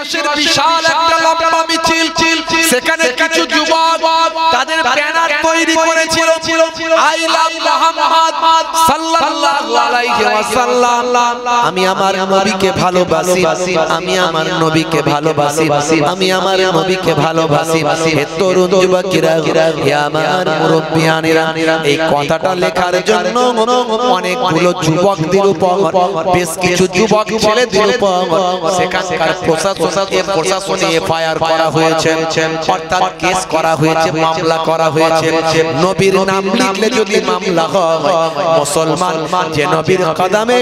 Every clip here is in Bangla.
দিবসের বিশাল একটা লম্বা মিছিল, সেখানে কিছু যুবক তাদের ব্যানার তৈরি করেছিল, আই লাভ মুহাম্মদ সাল্লাল্লাহু আলাইহি ওয়াসাল্লাম, আমি আমার নবীকে ভালোবাসি, আমি আমার নবীকে ভালোবাসি, আমি আমার নবীকে ভালোবাসি। হে তরুণ যুবকেরা, হে আমার মুরব্বিয়ানেরা, এই কথাটা লেখার জন্য অনেকগুলো যুবকদের উপর, বেশ কিছু যুবক ছেলেদের উপর সেখানকার প্রশাসনে এফআইআর করা হয়েছে, অর্থাৎ কেস করা হয়েছে, মামলা করা হয়েছে। নবীর নাম লিখলে যদি মামলা হয়, মুসলমান যে নবীর কদমে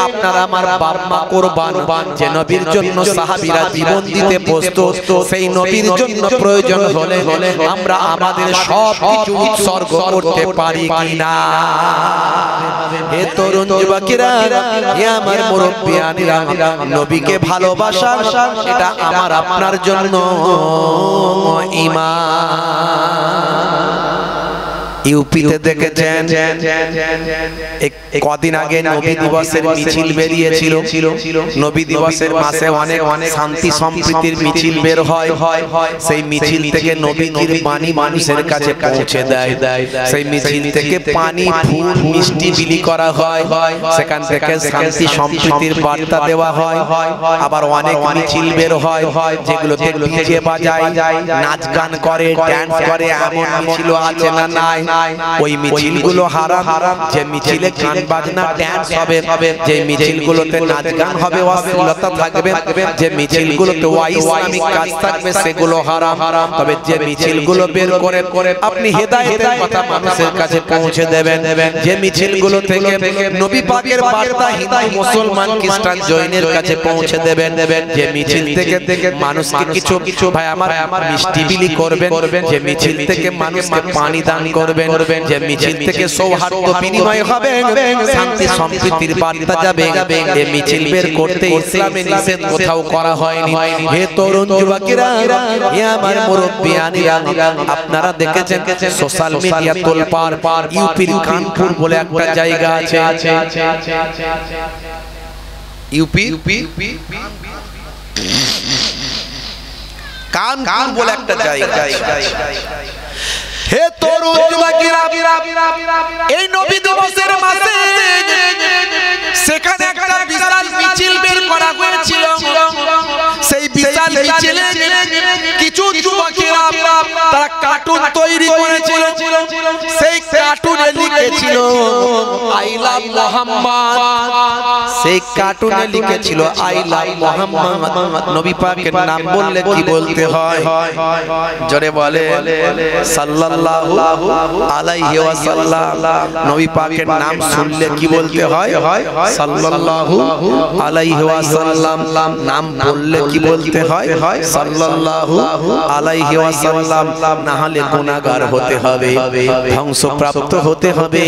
আপনার আমার বাপ মা কুরবান, যে নবীর জন্য সাহাবীরা জীবন দিতে প্রস্তুত, সেই নবীর জন্য প্রয়োজন হলে আমরা আমাদের সব কিছু উৎসর্গ করতে পারি কিনা? হে তরুণ যুবকেরা, হে আমার মুরব্বিয়ানেরা, নবীকে ভালোবাসা এটা আমার আপনার জন্য ঈমান। ইউপিতে দেখেছেন কদিন আগে নবী দিবসের মিছিল বেরিয়েছিল। নবী দিবসের মাসে অনেক শান্তি সম্প্রীতির মিছিল বের হয়, সেই মিছিল থেকে নবীজির বাণী মানুষের কাছে পৌঁছে দেয়, সেই মিছিল থেকে পানি ফুল মিষ্টি বিলি করা হয়, সেখান থেকে শান্তি সম্প্রীতির বার্তা দেওয়া হয়। আবার অনেক মিছিল বের হয় যেগুলোতে ডিজে বাজায়, নাচ গান করে, ড্যান্স করে, এমন মিছিল আছে না নাই? ওই মিছিলগুলো হারাম। যে মিছিলে গান বাজনা ড্যান্স হবে, যে মিছিলগুলোতে নাচ গান হবে, অশ্লীলতা থাকবে, যে মিছিলগুলোতে ইসলামিক কাজ থাকবে, সেগুলো হারাম। তবে যে মিছিলগুলো বের করে আপনি হেদায়েতের কথা মানুষের কাছে পৌঁছে দেবেন, যে মিছিলগুলো থেকে নবী পাকের বার্তা হিন্দু মুসলমান খ্রিস্টান জৈনের কাছে পৌঁছে দেবেন, যে মিছিল থেকে মানুষকে কিছু ভাই আমার মিষ্টি বিলি করবেন, যে মিছিল থেকে মানুষকে পানি দান করবেন, যে মিছিল থেকে সৌহার্দ্য বিনিময় হবে, শান্তি সম্প্রীতির বার্তা যাবে, এই মিছিল বের করতে ইসলামে নিষেধ কোথাও করা হয়নি। হে তরুণ যুবকেরা, হে আমার মুরব্বিয়ানেরা, আপনারা দেখেছেন সোশ্যাল মিডিয়া তোলপাড়, ইউপির কানপুর বলে একটা জায়গা আছে, ইউপি কানপুর বলে একটা জায়গা। হে তরুণ যুবকেরা, এই নবী দিবসের মাসে সেখানে একটা বিশাল মিছিল বের করা হয়েছিল। সেই বিশাল মিছিলে কিছু যুবকেরা তারা কার্টুন তৈরি করেছিল, সেই কার্টুনে লিখেছিল আই লাভ মুহাম্মদ, সেই কার্টুনে লিখেছিল আই লাভ মুহাম্মদ। নবী পাকের নাম বললে কি বলতে হয়? জোরে বলে সাল্লাল্লাহু আলাইহি ওয়াসাল্লাম। নবী পাকের নাম শুনলে কি বলতে হয়? সাল্লাল্লাহু আলাইহি ওয়াসাল্লাম। নাম বললে কি বলতে হয়? সাল্লাল্লাহু আলাইহি ওয়াসাল্লাম। না হলে গুনাহগার হতে হবে, ধ্বংসপ্রাপ্ত হতে হবে,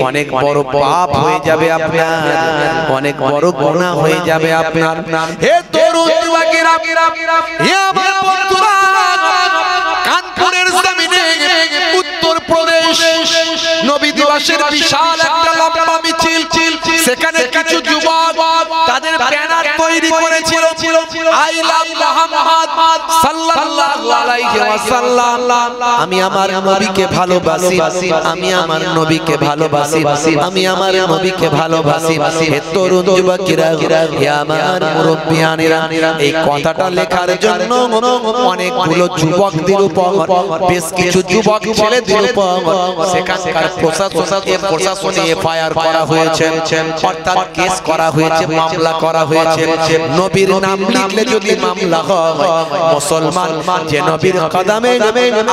অনেক বড় পাপ হয়ে যাবে আপনার, অনেক বড় গুনাহ হয়ে যাবে আপনার। হে তরুণ যুবকেরা, হে আমার বন্ধুরা, কানপুরের জমিনে উত্তর প্রদেশ নবী দিবসের বিশাল একটা লম্বা মিছিল, সেখানে কিছু যুবক তাদের ব্যানার তৈরি করেছিল, আই লাভ মুহাম্মদ সাল্লাল্লাহু আলাইহি ওয়াসাল্লাম, আমি আমার নবীকে ভালোবাসি, আমি আমার নবীকে ভালোবাসি, আমি আমার নবীকে ভালোবাসি। হে তরুণ যুবকেরা, হে আমার মুরব্বিয়ানেরা, এই কথাটা লেখার জন্য অনেকগুলো যুবকদের উপর, বেশ কিছু যুবক ছেলেদের উপর সেখানকার প্রশাসনে এফআইআর করা হয়েছে, অর্থাৎ কেস করা হয়েছে, মামলা করা হয়েছে। নবীর নাম লিখলে যদি মামলা হয়, মুসলমান যে নবীর কদমে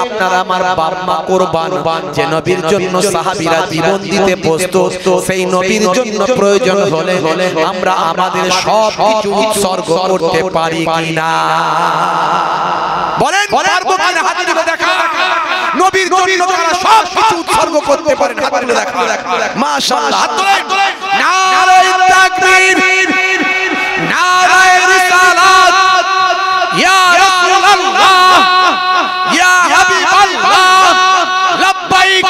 আপনার আমার বাপ মা কুরবান, যে নবীর জন্য সাহাবীরা জীবন দিতে প্রস্তুত, সেই নবীর জন্য প্রয়োজন হলে আমরা আমাদের সব কিছু উৎসর্গ করতে পারি কিনা? বলেন পারবো কিনা? হাত তুলে দেখা। নবীর জন্য যারা সব কিছু উৎসর্গ করতে পারেন, হাত তুলে দেখা। মাশাআল্লাহ, হাত তুলে। নারে তাকবীর, নারে রিসালাত, ইয়া রাসূলুল্লাহ, ইয়া হাবিবাল্লাহ, লাব্বাইক।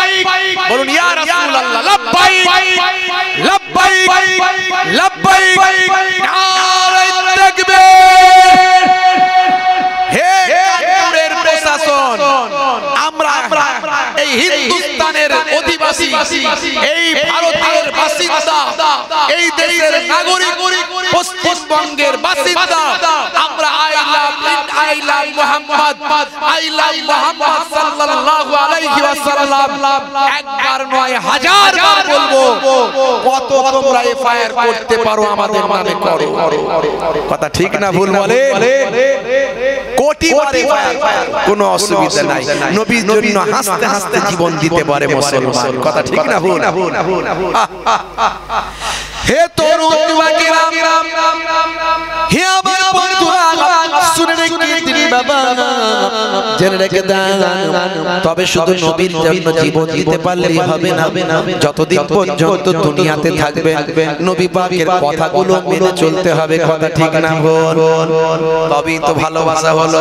বলুন ইয়া রাসূলুল্লাহ, লাব্বাইক, লাব্বাইক, লাব্বাইক। নারে তাকবীর, এই ভারতের বাসিন্দা, এই দেশের নাগরিক, পশ্চিমবঙ্গের বাসিন্দা, আমরা I love Muhammad, I love Muhammad সাল্লাল্লাহু আলাইহি ওয়াসাল্লাম একবার নয় হাজার বার বলবো। কত তোমরা এফআইআর করতে পারো আমাদের নামে করো। কথা ঠিক না ভুল বলে? কোটি বার এফআইআর, কোনো অসুবিধা নাই। নবীর জন্য হাসতে হাসতে জীবন দিতে পারে মুসলমান। কথা ঠিক না ভুল? হে তরুণ যুবকেরা, হে আমার বন্ধুরা, শুনে রেখে দিন বাবা, জেনে রেখে দেন। তবে শুধু নবীর জন্য জীবন দিতে পারলেই হবে না। যতদিন পর্যন্ত দুনিয়াতে থাকবে নবী পাকের কথাগুলো মেনে চলতে হবে। কথা ঠিক না ভুল? তবেই তো ভালোবাসা হলো।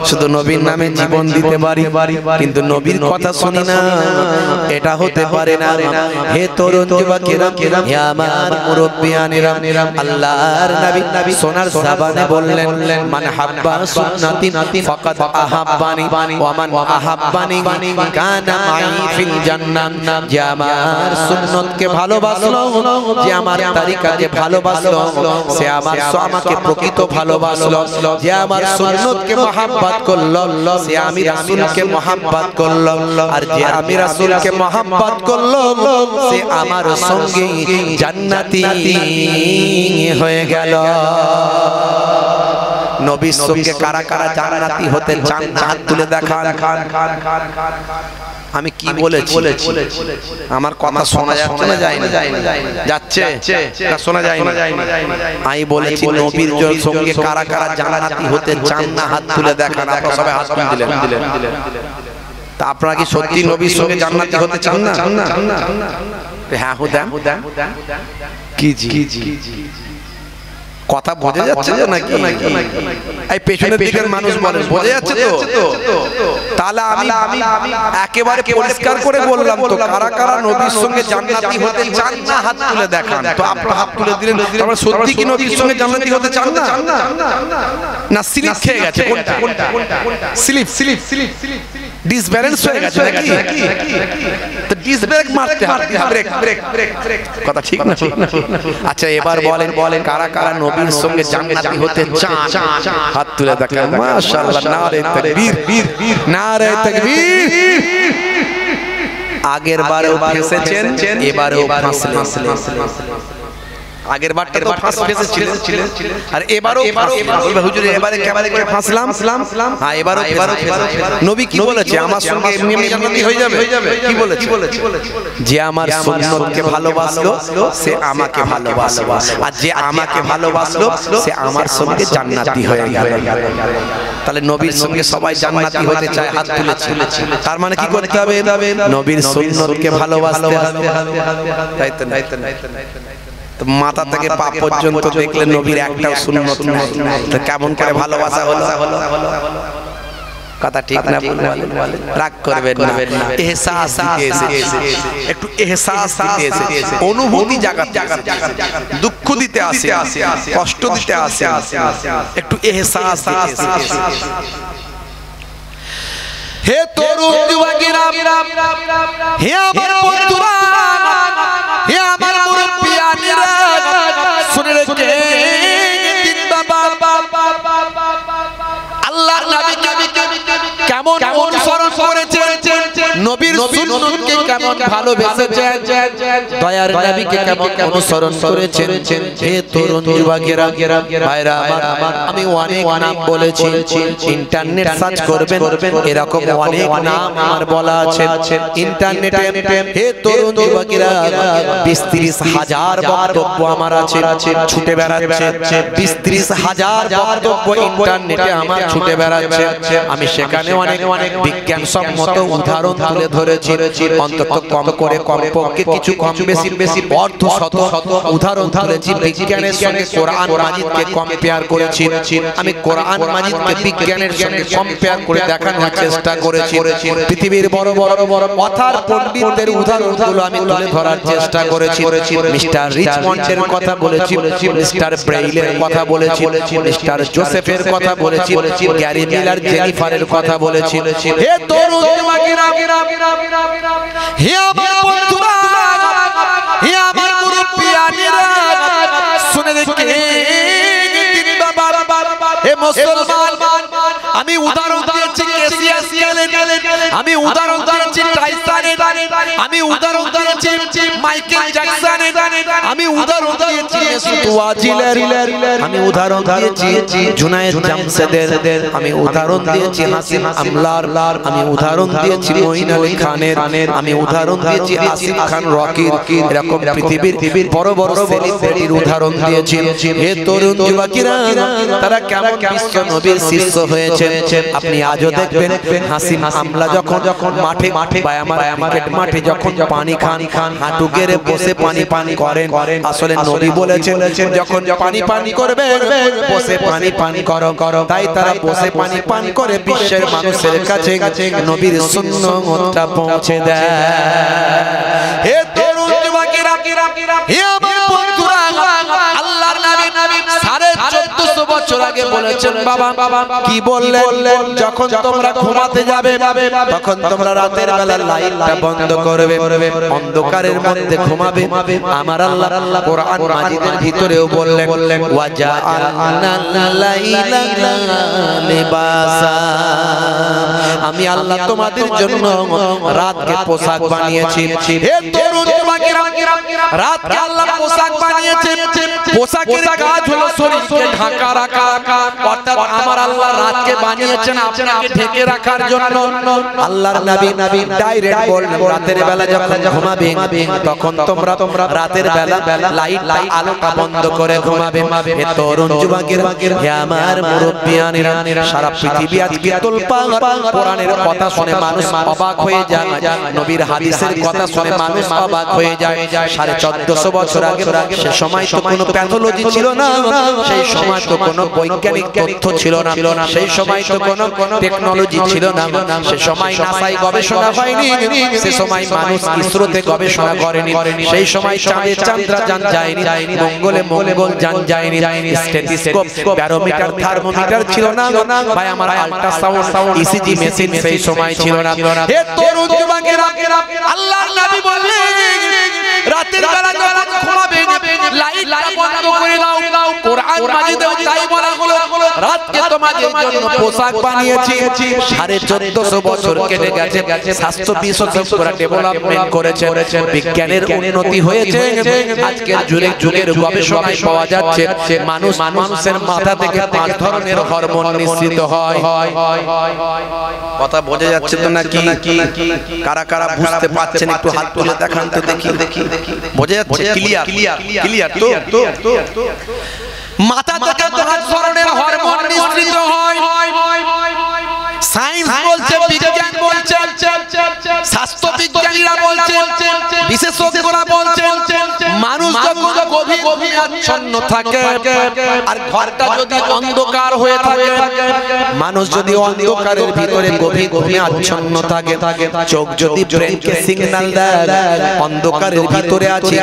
শুধু নবীর নামে জীবন দিতে পারি কিন্তু নবীর কথা শুনি না, এটা হতে পারে না। হে তরুণ যুবকেরা, হে আমার মুরব্বিয়ানেরা, আল্লাহর নবী সোনার জবানে বললেন, মান হাব্বা সুন্নতি ফাকাদ আহাব্বানি ওয়া মান আহাব্বানি কানা মাই ফিল জান্নাহ। যে আমার সুন্নতকে ভালোবাসলো, যে আমার তরিকাকে ভালোবাসলো, সে আমাকে প্রকৃত ভালোবাসলো। যে আমার সুন্নতকে মহব্বত করলো, সে আমি রাসূলকে মহব্বত করলো। আর যে আমি রাসূলকে মহব্বত করলো, সে আমার সঙ্গে জান্নাতি হয়ে গেল। নবীর সঙ্গে কারা কারা জান্নাতি হতে চান হাত তুলে দেখান। আমি কি বলেছি? আমার কথা শোনা যাচ্ছে না যায় না? যাচ্ছে না? শোনা যায় না? আমি বলেছি নবীর সঙ্গে কারা কারা জান্নাতি হতে চান না হাত তুলে দেখান। আপনারা সবাই হাত তুলে দিলেন। তা আপনারা কি সত্যি নবীর সঙ্গে জান্নাতি হতে চান না? হ্যাঁ হুদাম কি জি কথা বোঝা যাচ্ছে তো নাকি? এই পেছনের দিকের মানুষ বলে বোঝা যাচ্ছে তো? তাহলে আমি একেবারে পরিষ্কার করে বললাম তো, কারা কারা নবীর সঙ্গে জান্নাতি হতে চান না হাত তুলে দেখান। তো আপনারা হাত তুলে দিলেন। আমরা সত্যি কি নবীর সঙ্গে জান্নাতি হতে চান না? না স্লিপ খেয়ে গেছে? কোনটা স্লিপ ডিসব্যালেন্স হয়ে গেছে নাকি? তো ডিসব্রেক মারতে হবে। ব্রেক কথা ঠিক না? আচ্ছা এবার বলেন কারা কারা নবীর সঙ্গে জান্নাতি হতে চান? হাত তুলে দেখান। মাশাআল্লাহ, নারে তাকবীর, নারে তাকবীর। আগের বারেও ফেসেছেন, এবারেও ফাঁসলেন। আগের বারটা তো ফাঁস ফেসেছিলেন, আর এবারও বলবে হুজুর এবারে কেমন করে ফাঁসলাম? হ্যাঁ এবারও নবী কি বলেছে? আমার সঙ্গে এমনি জান্নাতি হয়ে যাবে। কি বলেছে? যে আমার সুন্নতকে ভালোবাসলো সে আমাকে ভালোবাসলো, আর যে আমাকে ভালোবাসলো সে আমার সঙ্গে জান্নাতি হয়ে গেল। তাহলে নবীর সঙ্গে সবাই জান্নাতি হতে চায়, হাত তুলেছে। তার মানে কি করতে হবে? নবীর সুন্নতকে ভালোবাসতে হবে। তাই তো? তো মাথা থেকে পা পর্যন্ত দেখলেন নবীর একটাও সুন্নত নাই, তো কেমন করে ভালোবাসা হলো? কথা ঠিক না? রাগ করবেন না। ইহসাস দিতে এসেছে, একটু ইহসাস দিতে এসেছে, অনুভূতি জাগাতে, দুঃখ দিতে আসে, কষ্ট দিতে আসে, একটু ইহসাস দিতে এসেছে। হে তরুণ যুবকেরা, হে আমার বন্ধুরা, হে আমার মুরব্বিয়ানেরা, শুনে রেখে দিন বাবা, আল্লাহর নবীকে কেমন অনুসরণ করেছেন, নবীর সুন্নতকে কেমন ভালোবেসেছেন, দয়ার নবীকে কেমন অনুসরণ করেছেন। হে তরুণ যুবকেরা, ভাইরা আমার, আমি অনেক নাম বলেছি, ইন্টারনেট সার্চ করবেন, এরকম অনেক নাম আমার বলা আছে ইন্টারনেটে। হে তরুণ যুবকেরা, 20-30 হাজার বক্তব্য আমার আছে, ছুটে বেড়াচ্ছে 20-30 হাজার বক্তব্য ইন্টারনেটে আমার ছুটে বেড়াচ্ছে। আমি সেখানে অনেক বিজ্ঞান সম্মত উদাহরণ তুলে ধরেছি, অন্তত কমপক্ষে কিছু কম বেশি অর্ধশত উদাহরণ তুলেছি। বিজ্ঞানের সঙ্গে কোরআন মাজিদকে কম্পেয়ার করেছি। আমি কোরআন মাজিদকে বিজ্ঞানের সঙ্গে কম্পেয়ার করে দেখানোর চেষ্টা করেছি। পৃথিবীর বড় বড় কথার পণ্ডিতদের উদাহরণগুলো আমি তুলে ধরার চেষ্টা করেছি। মিস্টার রিচমন্ডের কথা বলেছি, মিস্টার ব্রেইলের কথা বলেছি, মিস্টার জোসেফের কথা বলেছি, গ্যারি মিলার জেনিফারের কথা বলেছি। হে তরুণ যুবকেরা, হে আমার বন্ধুরা, হে আমার মুরব্বিয়ানেরা, শুনে দেখে হে মুসলমান, আমি উদাহরণ দিয়েছি কেসিয়াসিয়ালের, আমি উদাহরণ দিয়েছি টাইসানের, আমি উদাহরণ দিয়েছি মাইকেল জ্যাকসনের, আমি উদাহরণ দিয়েছি মেসুত ওয়াজিলের, আমি উদাহরণ দিয়েছি জুনায়েদ জামশেদের, আমি উদাহরণ দিয়েছি হাসিম আমলার, আমি উদাহরণ দিয়েছি মঈন আলী খানের, আমি উদাহরণ দিয়েছি আসিফ খান রকির। এরকম পৃথিবীর বড় বড় সেলিব্রিটির উদাহরণ দিয়েছি। হে তরুণ যুবকেরা, তারা কেমন বিশ্ব নবীর শিষ্য হয়েছে। আপনি আজও দেখবেন হাসিম আমলা যখন মাঠে ক্রিকেট মাঠে যখন পানি খান, হাঁটু গেড়ে বসে পানি করেন। আসলে নবী বলেছেন যখন পানি করবে বসে পানি করো। তাই তারা বসে পানি করে বিশ্বের মানুষের কাছে নবীর সুন্নতটা পৌঁছে দেয়। হে তরুণ যুবকেরা, হে আমার বন্ধুরা, আল্লাহর নবী 1450 বছর আগে বলেছেন, বাবা কি বললেন, যখন তোমরা ঘুমাতে যাবে তখন তোমরা রাতের বেলা লাইটটা বন্ধ করবে, অন্ধকারের মধ্যে ঘুমাবে। আমার আল্লাহ কোরআন মাজিদের ভিতরেও বললেন, ওয়াজআলনাল লাইলা লিবাসা, আমি আল্লাহ তোমাদের জন্য রাতকে পোশাক বানিয়েছি। হে তরুণ যুবকেরা, রাতকে আল্লাহ পোশাক বানিয়েছে। পোশাকের কাজ হলো শরীরকে ঢাকা রাখা, অর্থাৎ আমার আল্লাহ রাতকে বানিয়েছেন আপনাকে ঢেকে রাখার জন্য। আল্লাহর নবী ডাইরেক্ট বললেন, রাতের বেলা যখন ঘুমাবে তখন তোমরা রাতের বেলা লাইটটা আলোটা বন্ধ করে ঘুমাবে। হে তরুণ যুবকেরা, হে আমার মুরব্বিয়ানেরা, সারা পৃথিবী আজকে তোলপাড়, কোরআনের কথা শুনে মানুষ অবাক হয়ে যায়, নবীর হাদিসের কথা শুনে মানুষ অবাক হয়ে যায়। 1450 বছর আগে সে সময় তো কোনো প্যাথোলজি ছিল না, সেই সময় তো কোনো বৈজ্ঞানিক তথ্য ছিল না, সেই সময় তো কোনো টেকনোলজি ছিল না, সে সময় নাসায় গবেষণা হয়নি, সে সময় মানুষ ইসরোতে গবেষণা করেনি, সেই সময় চাঁদে চন্দ্রযান যায়নি, মঙ্গলে মঙ্গলযান যায়নি, স্টেথোস্কোপ, ব্যারোমিটার, থার্মোমিটার ছিল না, ভাই আমার আল্ট্রাসাউন্ড, ইসিজি মেশিন সেই সময় ছিল না। হে তরুণ যুবকেরা, আল্লাহর নবী বললেন, রাতের বেলা যখন ঘুমাবে লাইটটা বন্ধ করে দাও। কোরআন মাজিদেও তাই বলা হলো, রাতকে তোমাদের জন্য পোশাক বানিয়েছি। 1450 বছর কেটে গেছে, স্বাস্থ্য বিশেষজ্ঞরা ডেভেলপমেন্ট করেছে, বিজ্ঞানের উন্নতি হয়েছে। আজকের যুগের গবেষণায় পাওয়া যাচ্ছে মানুষের মাথা থেকে 5 ধরনের হরমোন নিঃসৃত হয়। কথা বোঝা যাচ্ছে তো নাকি? কারা কারা বুঝতে পারছেন একটু হাত তুলে দেখান তো দেখি। বোঝা যাচ্ছে? ক্লিয়ার তো? মাথা থেকে 5 ধরনের হরমোন নিঃসৃত হয়। সায়েন্স বলছে, বিজ্ঞান বলছে, স্বাস্থ্য বিজ্ঞানীরা বলছে, বিশেষজ্ঞরা বলছে, মানুষ যখন গভীর আচ্ছন্ন থাকে আর ঘরটা যদি অন্ধকার হয়ে থাকে, মানুষ যদি অন্ধকারের ভিতরে গভীর আচ্ছন্ন থাকে, চোখ যদি ব্রেনকে সিগন্যাল দেয় অন্ধকারের ভিতরে আছে,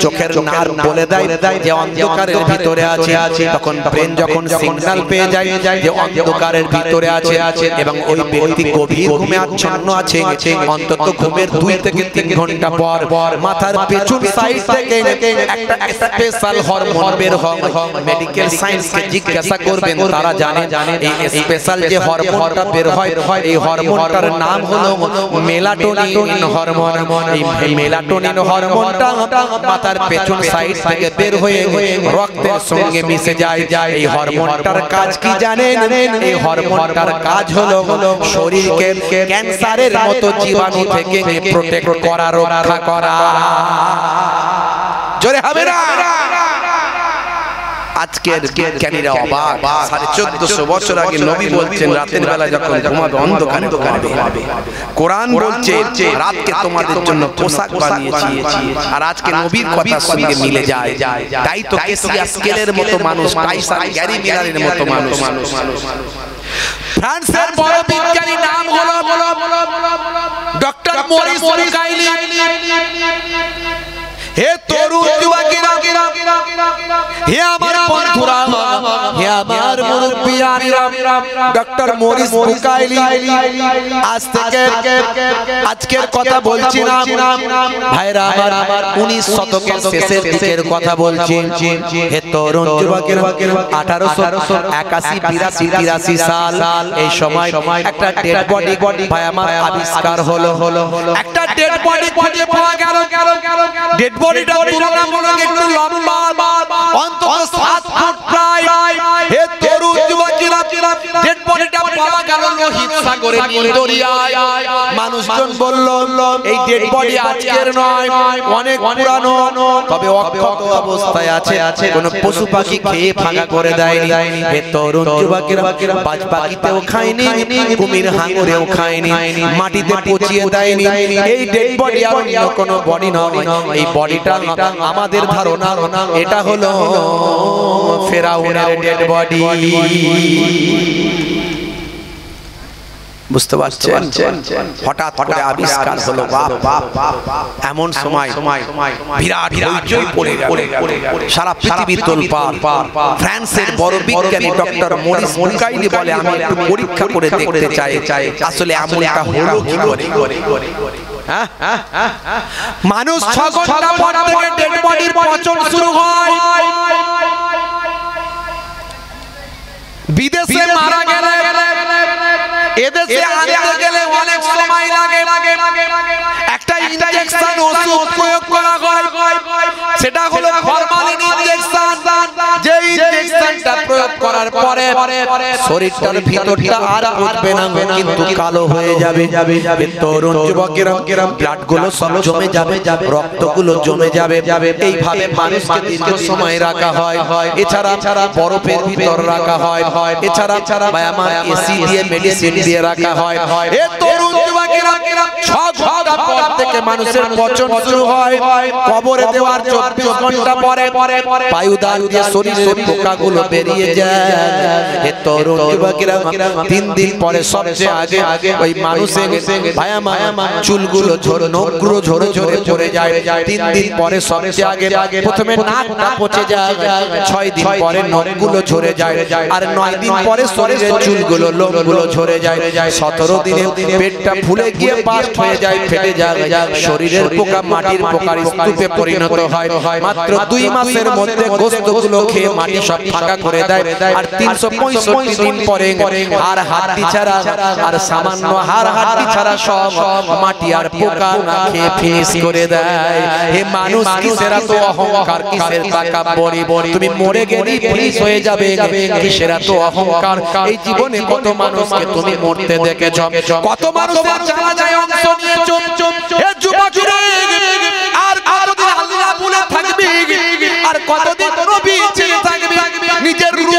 চোখের নার্ভ বলে দেয় যে অন্ধকারের ভিতরে আছে, তখন ব্রেন যখন সিগন্যাল পেয়ে যায় যে অন্ধকারের ভিতরে আছে এবং ওই ব্যক্তি গভীর ঘুমে আচ্ছন্ন আছে, অন্তত ঘুমের 2 থেকে 3 ঘন্টা পর মাথার পেছন সাইড থেকে একটা স্পেশাল হরমোন বের হয়। মেডিকেল সায়েন্সকে জিজ্ঞাসা করবেন, তারা জানে এই স্পেশাল যে হরমোনটা বের হয়, এই হরমোনটার নাম হলো মেলাটোনিন হরমোন। এই মেলাটোনিন হরমোনটা মাথার পেছন সাইড থেকে বের হয়ে রক্তের সঙ্গে মিশে যায়। এই হরমোনটার কাজ কি জানেন? এই হরমোনটার কাজ হলো শরীরকে ক্যান্সারের মতো জীবাণু থেকে প্রোটেক্ট করা, রক্ষা করা। জোরে হবে না? আজকের বিজ্ঞানীরা অবাক। 1450 বছর আগে নবী বলছেন রাতের বেলা যখন ঘুমাবে অন্ধকারে ঘুমাবে। কোরআন বলছে রাতকে তোমাদের জন্য পোশাক বানিয়েছি। আর আজকে নবীর কথার সঙ্গে মিলে যায়। তাই তো কেসিয়া স্কেলের মতো মানুষ, টাইসান গ্যারি মিলারের মতো মানুষ। ফ্রান্সের বড় বিজ্ঞানী নাম হলো ডক্টর মরিস বুকাইলি। হে তরুণ যুবকেরা, হে আমার বন্ধুরা, হে আমার মুরব্বিয়ানেরা, ডক্টর মরিস বুকাইলি আজ থেকে আজকের কথা বলছি না ভাইরা আমার, 19 শতকের শেষের দিকের কথা বলছি। হে তরুণ যুবকেরা, 1881 সাল এই সময় একটা ডেড বডি ভাই আমার আবিষ্কার হলো। একটা ডেড বডি খুঁজে পাওয়া গেল। ডেড বডিটা তুলনামূলক একটু লম্বা, অন্তত 7 ফুট প্রায়। হে তরুণ যুবকেরা, ডেড বডিটা পাওয়া গেল লোহিত সাগরে, নীল দরিয়ায়। মানুষজন বলল এই ডেড বডি আজকের নয়, অনেক পুরানো, তবে অক্ষত অবস্থায় আছে, কোনো পশু পাখি খেয়ে ফাঁকা করে দেয়নি। হে তরুণ যুবকেরা, বাজ পাখিতেও খায়নি, কুমির হাঙরেও খায়নি, মাটিতে পচিয়ে দেয়নি। এই ডেড বডি আর অন্য কোনো বডি নয়, এই বডিটা আমাদের ধারণা এটা হলো ফেরাউনের ডেড বডি। বুঝতে পারছেন? হঠাৎ করে আবিষ্কার হলো, এমন সময় বিরাট হইচই পড়ে গেল, সারা পৃথিবী তোলপাড়। ফ্রান্সের বড় বিজ্ঞানী ডক্টর মরিস বুকাইলি বলে, আমি একটু পরীক্ষা করে দেখতে চাই আসলে এমনটা হলো কি করে। মানুষ 6 ঘন্টা পর থেকে ডেড বডির পচন শুরু হয়। বিদেশে মারা গেলে এদেশে আনতে গেলে অনেক সময় লাগে। একটা ইনজেকশন ওষুধ প্রয়োগ করা হয়, সেটা হলো ফরমালিন ইনজেকশন। যে ইনজেকশনটা প্রয়োগ করার পরে শরীরটার ভিতরটা আর উঠবে না, কিন্তু কালো হয়ে যাবে। তরুণ যুবকেরা, ব্লাডগুলো সব জমে যাবে, রক্তগুলো জমে যাবে। এইভাবে মানুষকে দীর্ঘ সময় রাখা হয়। এছাড়া বরফের ভিতর রাখা হয়, এছাড়া আমার এসি দিয়ে মেডিসিন দিয়ে রাখা হয়। এ তরুণ যুবকেরা, 6 ঘন্টা পর থেকে মানুষের পচন শুরু হয়। কবরে দেওয়ার 24 ঘন্টা পরে বায়ুদান দিয়ে শরীরের পোকাগুলো বেরিয়ে যায়। এ তরুণ যুবকেরা, 3 দিন পরে সবচেয়ে আগে ওই মানুষের চুলগুলো নখগুলো ঝরে ঝরে পড়ে যায়। 3 দিন পরে সবচেয়ে আগে প্রথমে নাকটা পচে যায়, 6 দিন পরে নখগুলো ঝরে যায়, আর 9 দিন পরে শরীরের চুলগুলো লোমগুলো ঝরে যায়। 17 দিনে পেটটা ফুলে গিয়ে বাস্ট হয়ে যায়, ফেটে যায়। শরীরের পোকা মাটির পোকার স্তূপে পরিণত হয়। মাত্র 2 মাসের মধ্যে গোশতগুলো খেয়ে মাটি সব ফাঁকা করে দেয়। আর 365 দিন পরে আর হাড়ি ছাড়া, আর সামান্য হাড়ি ছাড়া সব মাটি আর পোকা না খেয়ে ফিনিশ করে দেয়। হে মানুষ, কিসের এত অহংকার, কিসের তাকাব্বুরি? তুমি মরে গেলে ফিনিশ হয়ে যাবে, কিসের এত অহংকার? এই জীবনে কত মানুষকে তুমি মরতে দেখেছো, কত মানুষের জানা যায় অংশ নিয়ে চুপ। হে যুবকেরা, আর কতদিন আল্লাহ বলে থাকবে, আর কতদিন নবী ছেড়ে থাকবে? নিজের রূপ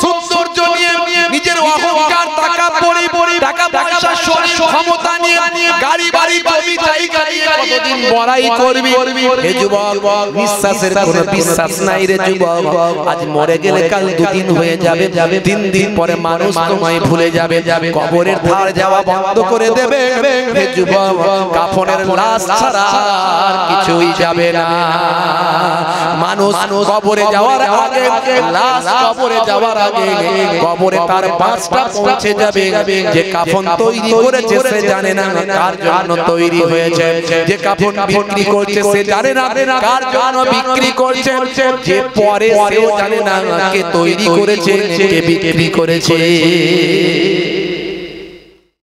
সৌন্দর্য নিয়ে, নিজের অহংকার, টাকা পয়সা, শরীর ক্ষমতা নিয়ে, গাড়ি বাড়ি জমি জায়গা নিয়ে কতদিন বড়াই করবি? হে যুবক, নিঃশ্বাসের কোনো বিশ্বাস নাই রে যুবক। আজ মরে গেলে কাল 2 দিন হয়ে যাবে, 3 দিন পরে মানুষ তোমায় ভুলে যাবে, কবরের ধার যাওয়া বন্ধ করে দেবে। হে যুবক, কাফনের লাশ ছাড়া আর কিছুই যাবে না। মানুষ কবরে যাওয়ার আগে, লাশ কবরে যাওয়ার আগে কবরে তার বাসটা পৌঁছে যাবে। যে কাফন তৈরি করেছে সে জানে না কার জন্য তৈরি হয়েছে, যে কাফন বিক্রি করছে সে জানে না কার জন্য বিক্রি করছে, যে পরে সেও জানে না কে তৈরি করেছে, কে বিক্রি করেছে।